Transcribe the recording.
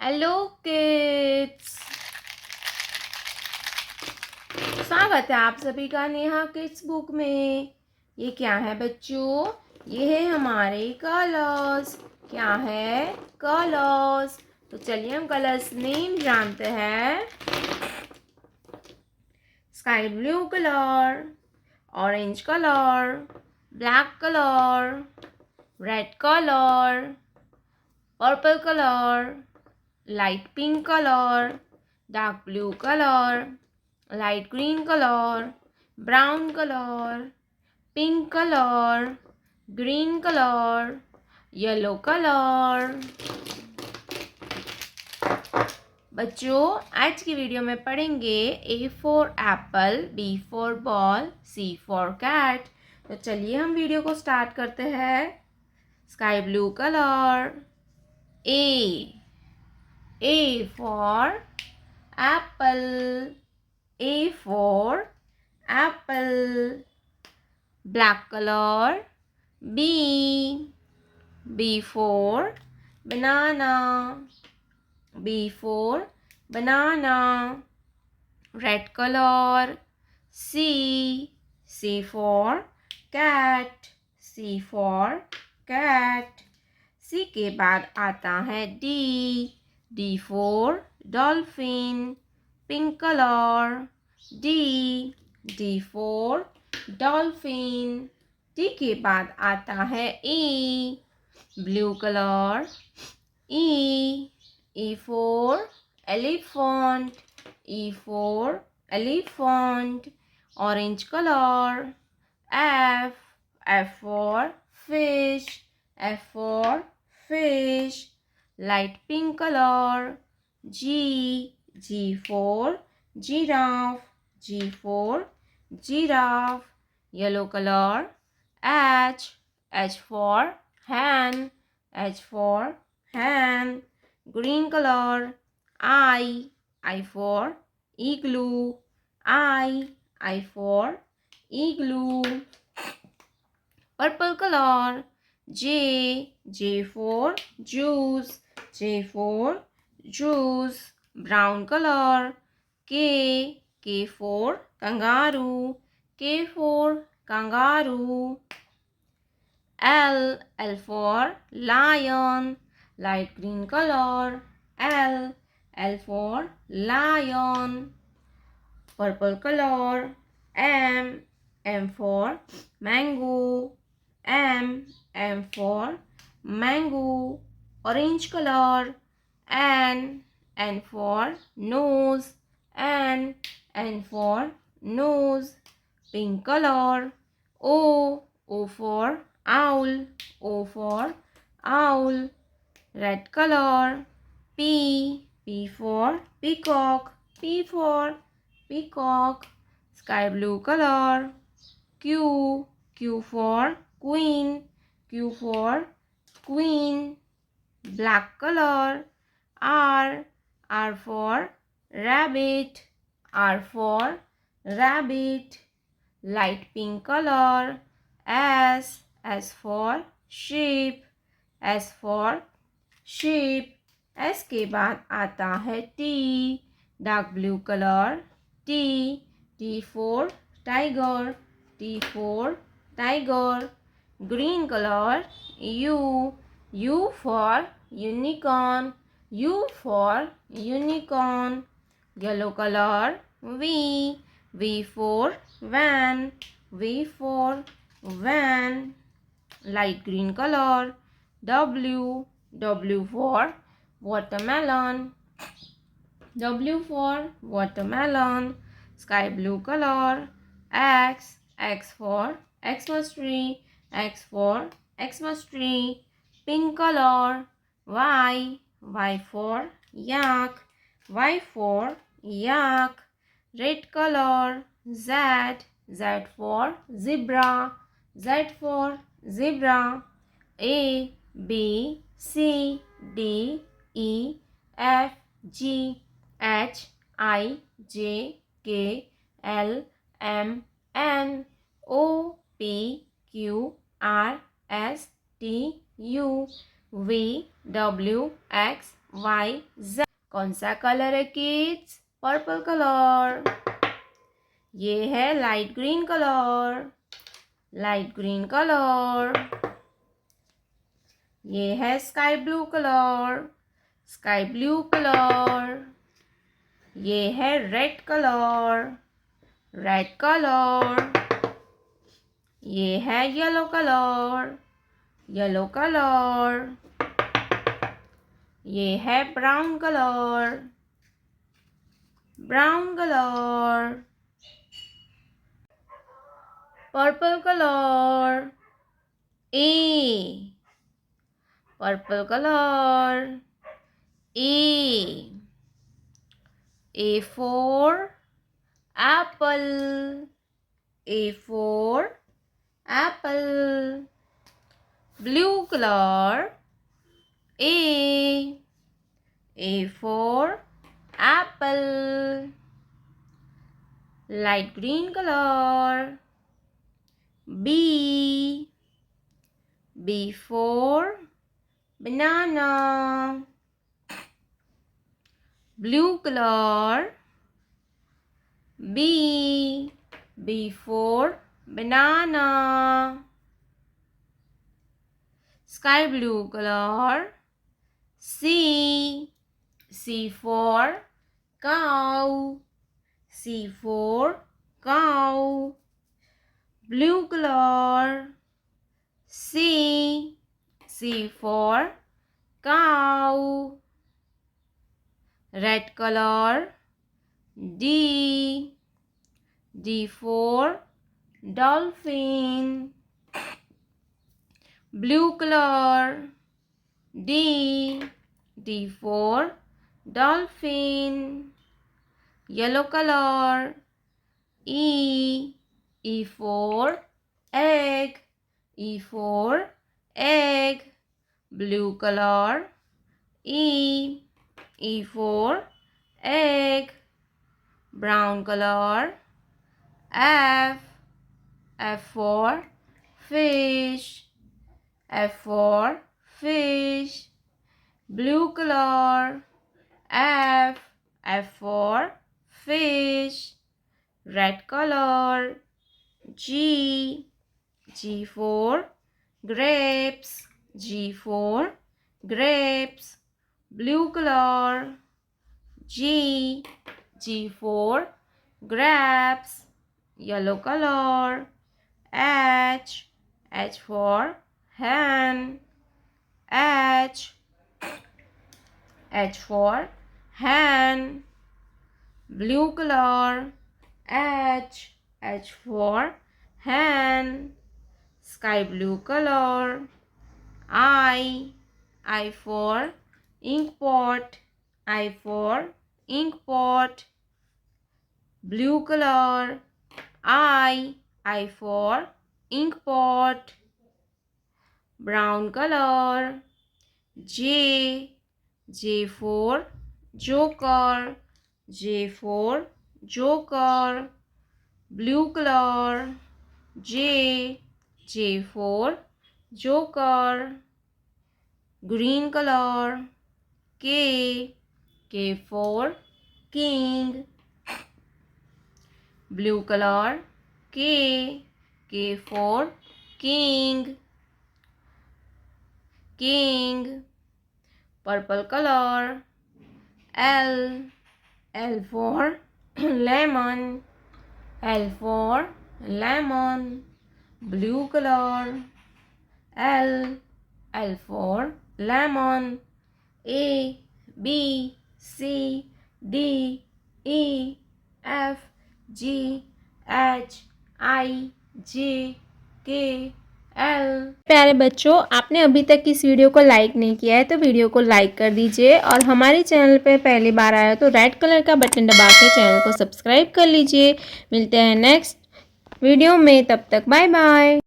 Hello kids, स्वागत है आप सभी का नेहा किड्स बुक में। ये क्या है बच्चों? ये है हमारे कलर्स। क्या है? कलर्स। तो चलिए हम कलर्स नेम जानते हैं। Sky blue colour, orange colour, black colour, red colour, purple colour, light pink colour, dark blue colour, light green colour, brown colour, pink colour, green colour, yellow colour. बच्चों आज की video में पढ़ेंगे A for apple, B for ball, C for cat. तो चलिए हम video को start करते हैं। Sky blue colour, A for apple, A for apple. Black color, B for banana, B for banana. Red color, C for cat, C for cat. C के बाद आता है D for dolphin, pink color, D for dolphin. D के बाद आता है E, blue color, E for elephant, E for elephant. Orange color, F for fish, F for fish. Light pink color, G for giraffe, G for giraffe. Yellow color, H for hen, H for hen. Green color, I for igloo, I for igloo. Purple color, J for juice, J for juice. Brown color, K for kangaroo, K for kangaroo. L for lion, light green color, L for lion. Purple color, M for mango, M for mango. Orange color, N for nose, N for nose. Pink color, O for owl, O for owl. Red color, P for peacock, P for peacock. Sky blue color, Q for queen, Q for queen. Black color, R for rabbit, R for rabbit. Light pink color, S for sheep, S for sheep. S के बाद आता है T, dark blue colour, T for tiger, T for tiger. Green color, U for unicorn, U for unicorn. Yellow color, V for van, V for van. Light green color, W for watermelon, W for watermelon. Sky blue color, X for Xmas tree, X for Xmas tree. Pink color, Y for yak, Y for yak. Red color, Z for zebra, Z for zebra. A B C D E F G H I J K L M N O P Q R S T U V W X Y Z। कौन सा colour है kids? Purple colour. ये है light green colour, light green colour. ये है sky blue colour, sky blue colour. ये है red colour, red colour. ये है येलो कलर, येलो कलर। ये है brown colour, brown colour. Purple colour, A, purple colour, A. A for apple, A for apple। Blue color, A for apple। Light green color, B for banana। Blue color, B for banana। Sky blue color, C for cow, C for cow। Blue color, C for cow। Red color, D for dolphin। Blue color, D for dolphin। Yellow color, E for egg, E for egg। Blue color, E for egg। Brown color, F for fish, F for fish। Blue color, F for fish। Red color, G for grapes, G for grapes। Blue color, G for grapes। Yellow color, H for hen, H for hen। Blue color, H for hen। Sky blue color, I for ink pot, I for ink pot। Blue color, I for ink pot। Brown color, J for joker, J for joker। Blue color, J for joker। Green color, K for king। Blue color, K for king, king। Purple color, L for lemon, L for lemon। Blue color, L for lemon। A B C D E F G H I J K L। प्यारे बच्चों, आपने अभी तक इस video को like नहीं किया है तो वीडियो को लाइक कर दीजिए और हमारे चैनल पे पहली बार आया तो रेड कलर का बटन दबा के चैनल को सब्सक्राइब कर लीजिए। मिलते हैं नेक्स्ट वीडियो में, तब तक बाय बाय।